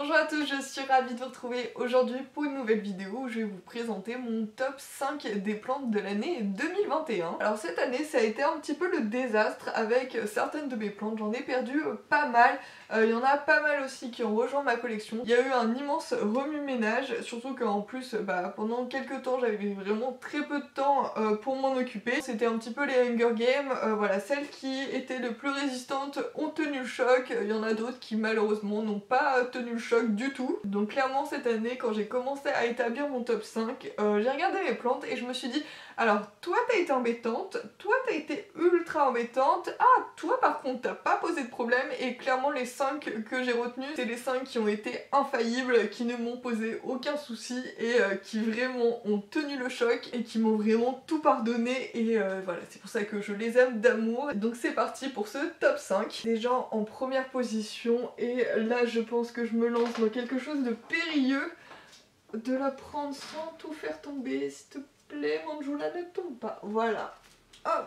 Bonjour à tous, je suis ravie de vous retrouver aujourd'hui pour une nouvelle vidéo où je vais vous présenter mon top 5 des plantes de l'année 2021. Alors cette année ça a été un petit peu le désastre avec certaines de mes plantes, j'en ai perdu pas mal. Il y en a pas mal aussi qui ont rejoint ma collection. Il y a eu un immense remue-ménage, surtout qu'en plus pendant quelques temps j'avais vraiment très peu de temps pour m'en occuper. C'était un petit peu les Hunger Games, voilà, celles qui étaient les plus résistantes ont tenu le choc, il y en a d'autres qui malheureusement n'ont pas tenu le choc du tout. Donc clairement cette année quand j'ai commencé à établir mon top 5, j'ai regardé mes plantes et je me suis dit alors toi t'as été embêtante, toi t'as été ultra embêtante, ah toi par contre t'as pas posé de problème, et clairement les 5 que j'ai retenus c'est les 5 qui ont été infaillibles, qui ne m'ont posé aucun souci et qui vraiment ont tenu le choc et qui m'ont vraiment tout pardonné, et voilà, c'est pour ça que je les aime d'amour. Donc c'est parti pour ce top 5. Déjà en première position, et là je pense que je me lance dans quelque chose de périlleux, de la prendre sans tout faire tomber, s'il te plaît Manjula, ne tombe pas, voilà, hop,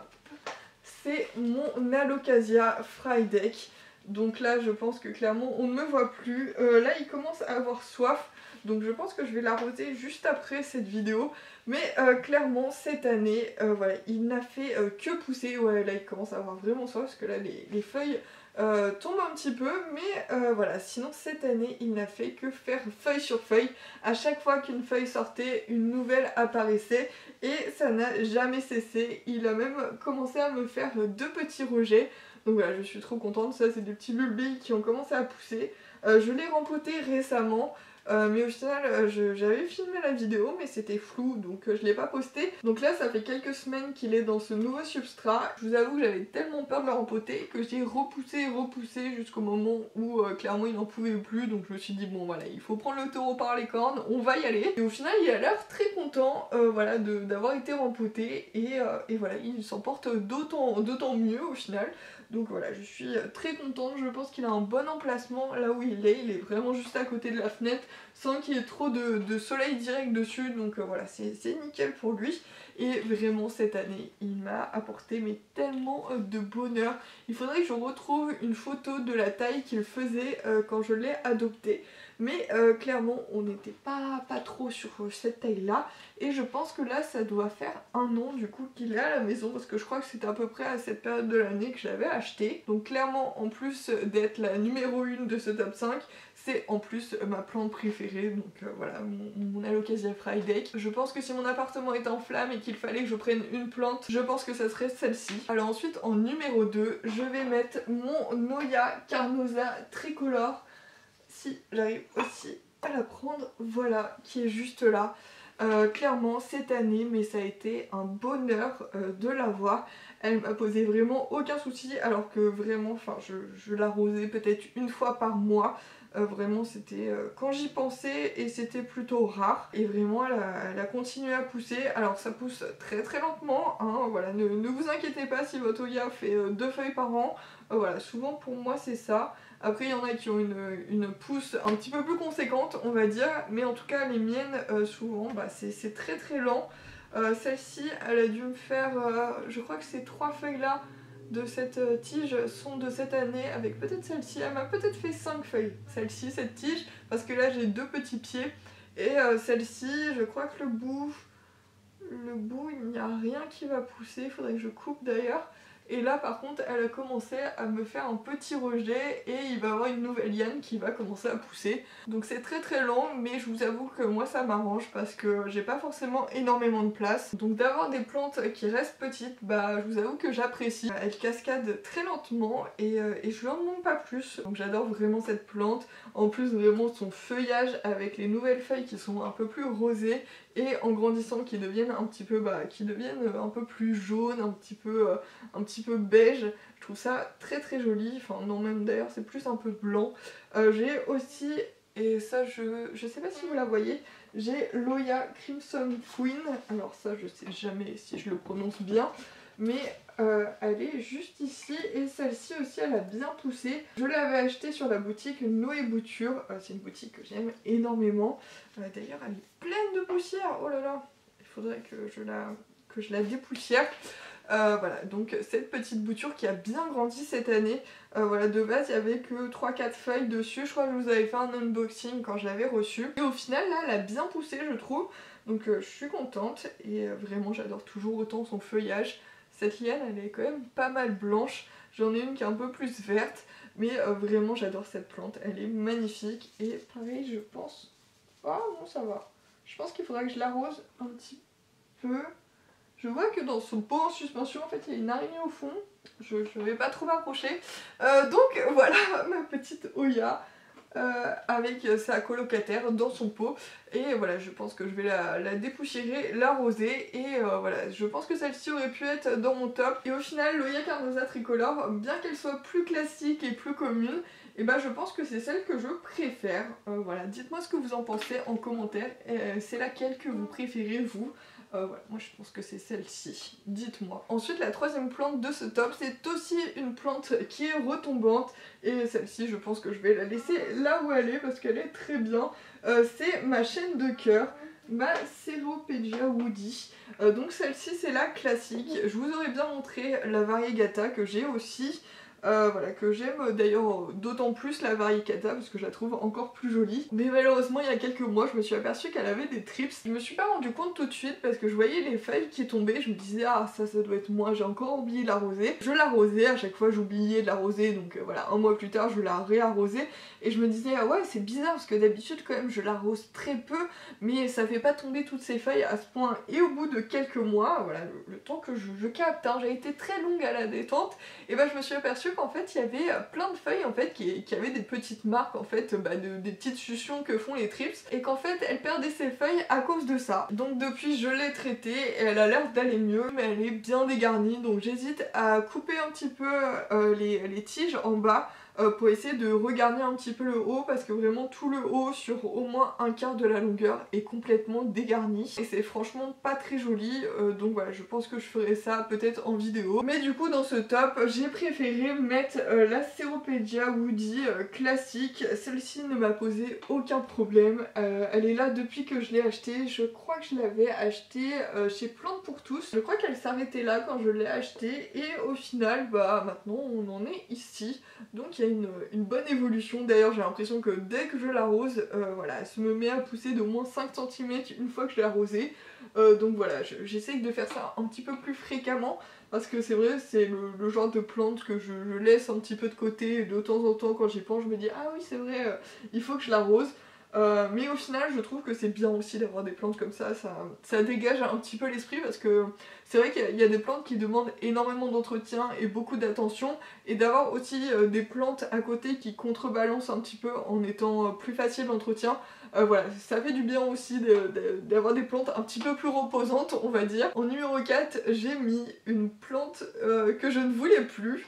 c'est mon Alocasia Frydek. Donc là je pense que clairement on ne me voit plus, là il commence à avoir soif, donc je pense que je vais l'arroser juste après cette vidéo, mais clairement cette année, voilà, il n'a fait que pousser. Ouais, là il commence à avoir vraiment soif parce que là les feuilles tombent un petit peu, mais voilà, sinon cette année il n'a fait que faire feuille sur feuille. À chaque fois qu'une feuille sortait, une nouvelle apparaissait et ça n'a jamais cessé. Il a même commencé à me faire 2 petits rejets. Donc voilà, je suis trop contente. Ça c'est des petits bulbes qui ont commencé à pousser. Je l'ai rempoté récemment. Mais au final j'avais filmé la vidéo mais c'était flou, donc je l'ai pas posté. Donc là ça fait quelques semaines qu'il est dans ce nouveau substrat. Je vous avoue que j'avais tellement peur de le rempoter que j'ai repoussé jusqu'au moment où clairement il n'en pouvait plus. Donc je me suis dit bon voilà, il faut prendre le taureau par les cornes, on va y aller. Et au final il a l'air très content voilà, d'avoir été rempoté, et voilà, il s'en porte d'autant mieux au final. Donc voilà, je suis très contente, je pense qu'il a un bon emplacement là où il est vraiment juste à côté de la fenêtre, sans qu'il y ait trop de soleil direct dessus, donc voilà, c'est nickel pour lui. Et vraiment cette année, il m'a apporté mais tellement de bonheur. Il faudrait que je retrouve une photo de la taille qu'il faisait quand je l'ai adopté. Mais clairement, on n'était pas trop sur cette taille-là. Et je pense que là, ça doit faire 1 an du coup qu'il est à la maison. Parce que je crois que c'était à peu près à cette période de l'année que je l'avais acheté. Donc clairement, en plus d'être la numéro 1 de ce top 5, c'est en plus ma plante préférée. Donc voilà, mon Alocasia Frydek. Je pense que si mon appartement était en flammes et qu'il fallait que je prenne une plante, je pense que ça serait celle-ci. Alors ensuite, en numéro 2, je vais mettre mon Noya Carnosa Tricolore. Si j'arrive aussi à la prendre, voilà, qui est juste là. Clairement cette année, mais ça a été un bonheur de l'avoir. Elle m'a posé vraiment aucun souci, alors que vraiment, enfin je l'arrosais peut-être une fois par mois. Vraiment c'était quand j'y pensais, et c'était plutôt rare, et vraiment elle a continué à pousser. Alors ça pousse très lentement, hein, voilà, ne vous inquiétez pas si votre Oya fait 2 feuilles par an, voilà, souvent pour moi c'est ça. Après il y en a qui ont une pousse un petit peu plus conséquente on va dire, mais en tout cas les miennes souvent c'est très lent. Celle-ci elle a dû me faire, je crois que ces 3 feuilles là de cette tige sont de cette année, avec peut-être celle-ci, elle m'a peut-être fait 5 feuilles, celle-ci, cette tige, parce que là j'ai 2 petits pieds, et celle-ci, je crois que le bout, il n'y a rien qui va pousser, il faudrait que je coupe d'ailleurs. Et là par contre elle a commencé à me faire un petit rejet, et il va y avoir une nouvelle liane qui va commencer à pousser. Donc c'est très lent, mais je vous avoue que moi ça m'arrange parce que j'ai pas forcément énormément de place. Donc d'avoir des plantes qui restent petites, je vous avoue que j'apprécie. Elle cascade très lentement et je lui en demande pas plus. Donc j'adore vraiment cette plante. En plus vraiment son feuillage avec les nouvelles feuilles qui sont un peu plus rosées, et en grandissant qui deviennent un petit peu un peu plus jaunes, un petit peu beige. Je trouve ça très joli, enfin non, même d'ailleurs c'est plus un peu blanc. J'ai aussi, et ça je sais pas si vous la voyez, j'ai l'Oya Crimson Queen. Alors ça je sais jamais si je le prononce bien, mais elle est juste ici, et celle-ci aussi elle a bien poussé. Je l'avais achetée sur la boutique Noé Bouture, c'est une boutique que j'aime énormément. D'ailleurs elle est pleine de poussière, oh là là, il faudrait que je la dépoussière. Voilà, donc cette petite bouture qui a bien grandi cette année. Voilà, de base il y avait que 3-4 feuilles dessus, je crois que je vous avais fait un unboxing quand je l'avais reçu. Et au final là elle a bien poussé je trouve, donc je suis contente et vraiment j'adore toujours autant son feuillage. Cette liane elle est quand même pas mal blanche, j'en ai une qui est un peu plus verte, mais vraiment j'adore cette plante, elle est magnifique et pareil je pense... Ah non ça va, je pense qu'il faudra que je l'arrose un petit peu. Je vois que dans son pot en suspension, en fait, il y a une araignée au fond. Je ne vais pas trop m'approcher. Donc voilà ma petite Oya avec sa colocataire dans son pot. Et voilà, je pense que je vais la dépoussiérer, l'arroser. Et voilà, je pense que celle-ci aurait pu être dans mon top. Et au final, l'Oya carnosa tricolore, bien qu'elle soit plus classique et plus commune, et ben je pense que c'est celle que je préfère. Voilà, dites-moi ce que vous en pensez en commentaire. C'est laquelle que vous préférez vous? Voilà, moi je pense que c'est celle-ci, dites-moi. Ensuite la troisième plante de ce top, c'est aussi une plante qui est retombante. Et celle-ci je pense que je vais la laisser là où elle est parce qu'elle est très bien. C'est ma chaîne de cœur, ma Ceropegia woody. Donc celle-ci c'est la classique. Je vous aurais bien montré la variegata que j'ai aussi. Voilà, que j'aime d'ailleurs d'autant plus la variegata parce que je la trouve encore plus jolie. Mais malheureusement il y a quelques mois je me suis aperçue qu'elle avait des trips. Je me suis pas rendu compte tout de suite parce que je voyais les feuilles qui tombaient, je me disais ah ça doit être moi, j'ai encore oublié de l'arroser. Je l'arrosais, à chaque fois j'oubliais de l'arroser, donc voilà, un mois plus tard je la réarrosais et je me disais ah ouais c'est bizarre parce que d'habitude quand même je l'arrose très peu mais ça fait pas tomber toutes ces feuilles à ce point. Et au bout de quelques mois, voilà, le temps que je capte, hein, j'ai été très longue à la détente, et ben je me suis aperçue qu'en fait il y avait plein de feuilles en fait qui avaient des petites marques en fait, des petites succions que font les trips, et qu'en fait elle perdait ses feuilles à cause de ça. Donc depuis je l'ai traitée et elle a l'air d'aller mieux, mais elle est bien dégarnie, donc j'hésite à couper un petit peu les tiges en bas pour essayer de regarder un petit peu le haut, parce que vraiment tout le haut sur au moins un quart de la longueur est complètement dégarni et c'est franchement pas très joli. Donc voilà, je pense que je ferai ça peut-être en vidéo. Mais du coup dans ce top j'ai préféré mettre la Ceropegia woody classique. Celle-ci ne m'a posé aucun problème, elle est là depuis que je l'ai achetée. Je crois que je l'avais achetée chez Plantes pour tous, je crois qu'elle s'arrêtait là quand je l'ai achetée, et au final bah maintenant on en est ici. Donc il y a une bonne évolution. D'ailleurs j'ai l'impression que dès que je l'arrose, voilà, elle se me met à pousser d'au moins 5 cm une fois que je l'ai arrosée. Donc voilà, j'essaye de faire ça un petit peu plus fréquemment, parce que c'est vrai, c'est le genre de plante que je laisse un petit peu de côté, et de temps en temps quand j'y pense je me dis ah oui c'est vrai, il faut que je l'arrose. Mais au final je trouve que c'est bien aussi d'avoir des plantes comme ça dégage un petit peu l'esprit, parce que c'est vrai qu'il y a des plantes qui demandent énormément d'entretien et beaucoup d'attention, et d'avoir aussi des plantes à côté qui contrebalancent un petit peu en étant plus facile d'entretien, voilà, ça fait du bien aussi d'avoir des plantes un petit peu plus reposantes on va dire. En numéro 4 j'ai mis une plante que je ne voulais plus.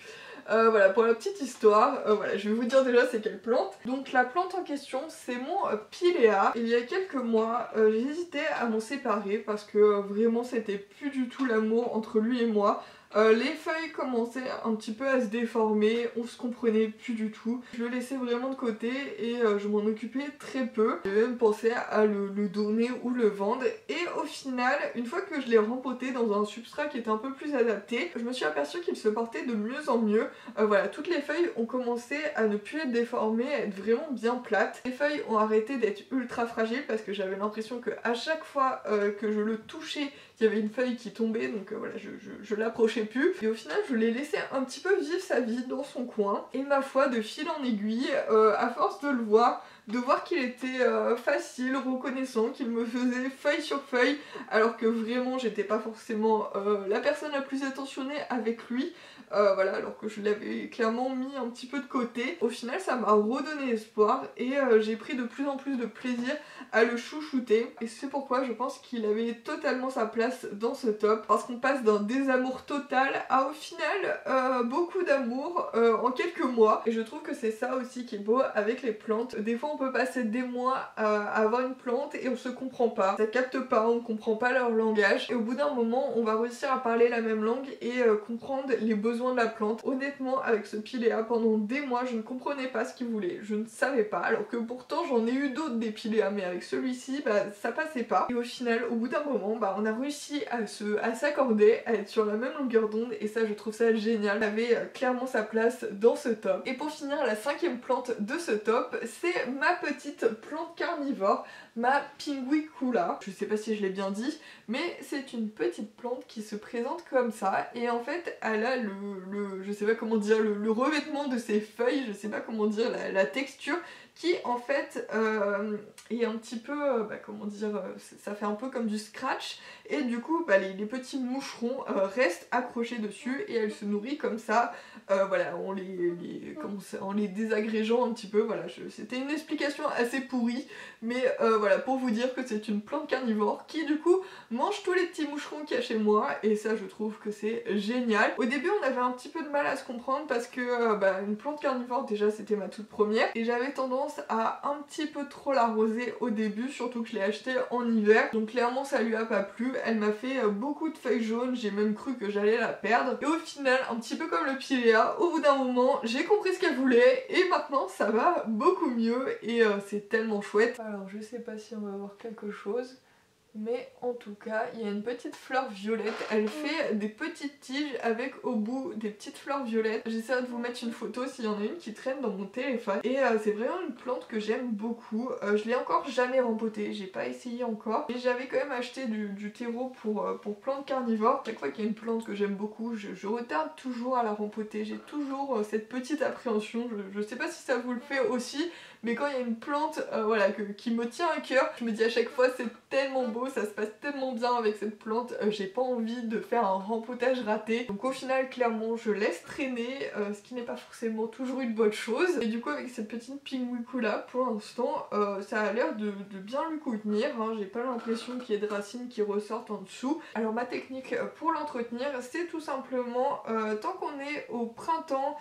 Voilà, pour la petite histoire, voilà, je vais vous dire déjà c'est quelle plante. Donc la plante en question c'est mon Pilea. Il y a quelques mois j'hésitais à m'en séparer parce que vraiment c'était plus du tout l'amour entre lui et moi. Les feuilles commençaient un petit peu à se déformer, on se comprenait plus du tout. Je le laissais vraiment de côté et je m'en occupais très peu. J'ai même pensé à le donner ou le vendre, et au final, une fois que je l'ai rempoté dans un substrat qui était un peu plus adapté, je me suis aperçue qu'il se portait de mieux en mieux. Voilà, toutes les feuilles ont commencé à ne plus être déformées, à être vraiment bien plates. Les feuilles ont arrêté d'être ultra fragiles parce que j'avais l'impression que à chaque fois que je le touchais, il y avait une feuille qui tombait, donc voilà, je l'approchais plus. Et au final je l'ai laissé un petit peu vivre sa vie dans son coin, et ma foi de fil en aiguille, à force de le voir, de voir qu'il était facile, reconnaissant, qu'il me faisait feuille sur feuille, alors que vraiment j'étais pas forcément la personne la plus attentionnée avec lui, voilà, alors que je l'avais clairement mis un petit peu de côté. Au final ça m'a redonné espoir, et j'ai pris de plus en plus de plaisir à le chouchouter, et c'est pourquoi je pense qu'il avait totalement sa place dans ce top, parce qu'on passe d'un désamour total à au final beaucoup d'amour en quelques mois. Et je trouve que c'est ça aussi qui est beau avec les plantes. Des fois on peut passer des mois à avoir une plante et on se comprend pas, ça capte pas, on comprend pas leur langage et au bout d'un moment on va réussir à parler la même langue et comprendre les besoins de la plante. Honnêtement avec ce pilea pendant des mois je ne comprenais pas ce qu'il voulait, je ne savais pas, alors que pourtant j'en ai eu d'autres des pileas, mais avec celui-ci bah ça passait pas. Et au final au bout d'un moment bah on a réussi à s'accorder, à être sur la même longueur d'onde et ça je trouve ça génial. Il avait clairement sa place dans ce top. Et pour finir la cinquième plante de ce top c'est ma petite plante carnivore, ma Pinguicula. Je sais pas si je l'ai bien dit, mais c'est une petite plante qui se présente comme ça et en fait elle a je sais pas comment dire, le revêtement de ses feuilles, je sais pas comment dire, la texture qui en fait est un petit peu, comment dire, ça fait un peu comme du scratch et du coup bah, les petits moucherons restent accrochés dessus et elle se nourrit comme ça, voilà, en les désagrégeant un petit peu, voilà, c'était une explication assez pourrie, mais voilà, pour vous dire que c'est une plante carnivore qui du coup mange tous les petits moucherons qu'il y a chez moi et ça je trouve que c'est génial. Au début on avait un petit peu de mal à se comprendre parce que une plante carnivore déjà c'était ma toute première et j'avais tendance à un petit peu trop l'arroser au début, surtout que je l'ai achetée en hiver, donc clairement ça lui a pas plu, elle m'a fait beaucoup de feuilles jaunes, j'ai même cru que j'allais la perdre et au final un petit peu comme le pilea, au bout d'un moment j'ai compris ce qu'elle voulait et maintenant ça va beaucoup mieux et c'est tellement chouette. Alors je sais pas si on va voir quelque chose, mais en tout cas il y a une petite fleur violette, elle fait des petites tiges avec au bout des petites fleurs violettes. J'essaierai de vous mettre une photo s'il y en a une qui traîne dans mon téléphone et c'est vraiment une plante que j'aime beaucoup. Je l'ai encore jamais rempotée, j'ai pas essayé encore, mais j'avais quand même acheté du terreau pour plantes carnivores. Chaque fois qu'il y a une plante que j'aime beaucoup je retarde toujours à la rempoter, j'ai toujours cette petite appréhension, je sais pas si ça vous le fait aussi, mais quand il y a une plante voilà, qui me tient à cœur, je me dis à chaque fois c'est tellement beau, ça se passe tellement bien avec cette plante, j'ai pas envie de faire un rempotage raté. Donc au final clairement je laisse traîner, ce qui n'est pas forcément toujours une bonne chose. Et du coup avec cette petite Pinguicula pour l'instant ça a l'air de bien lui contenir, hein. J'ai pas l'impression qu'il y ait de racines qui ressortent en dessous. Alors ma technique pour l'entretenir c'est tout simplement tant qu'on est au printemps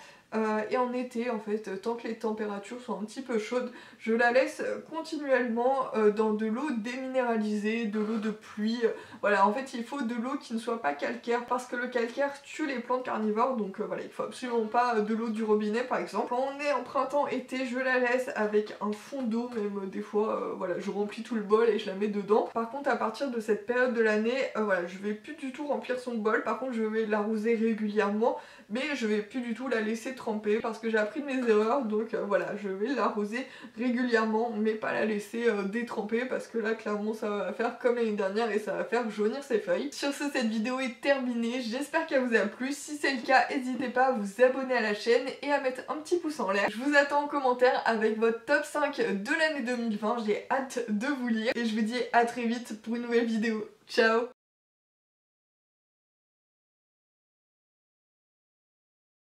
et en été en fait, tant que les températures sont un petit peu chaudes, je la laisse continuellement dans de l'eau déminéralisée, de l'eau de pluie. Voilà, en fait il faut de l'eau qui ne soit pas calcaire parce que le calcaire tue les plantes carnivores, donc voilà, il faut absolument pas de l'eau du robinet par exemple. Quand on est en printemps-été, je la laisse avec un fond d'eau, même des fois, voilà, je remplis tout le bol et je la mets dedans. Par contre à partir de cette période de l'année, voilà, je vais plus du tout remplir son bol, par contre je vais l'arroser régulièrement, mais je vais plus du tout la laisser tremper parce que j'ai appris de mes erreurs, donc voilà, je vais l'arroser régulièrement mais pas la laisser détremper parce que là clairement ça va faire comme l'année dernière et ça va faire jaunir ses feuilles. Sur ce, cette vidéo est terminée, j'espère qu'elle vous a plu. Si c'est le cas, n'hésitez pas à vous abonner à la chaîne et à mettre un petit pouce en l'air. Je vous attends en commentaire avec votre top 5 de l'année 2020, j'ai hâte de vous lire et je vous dis à très vite pour une nouvelle vidéo. Ciao!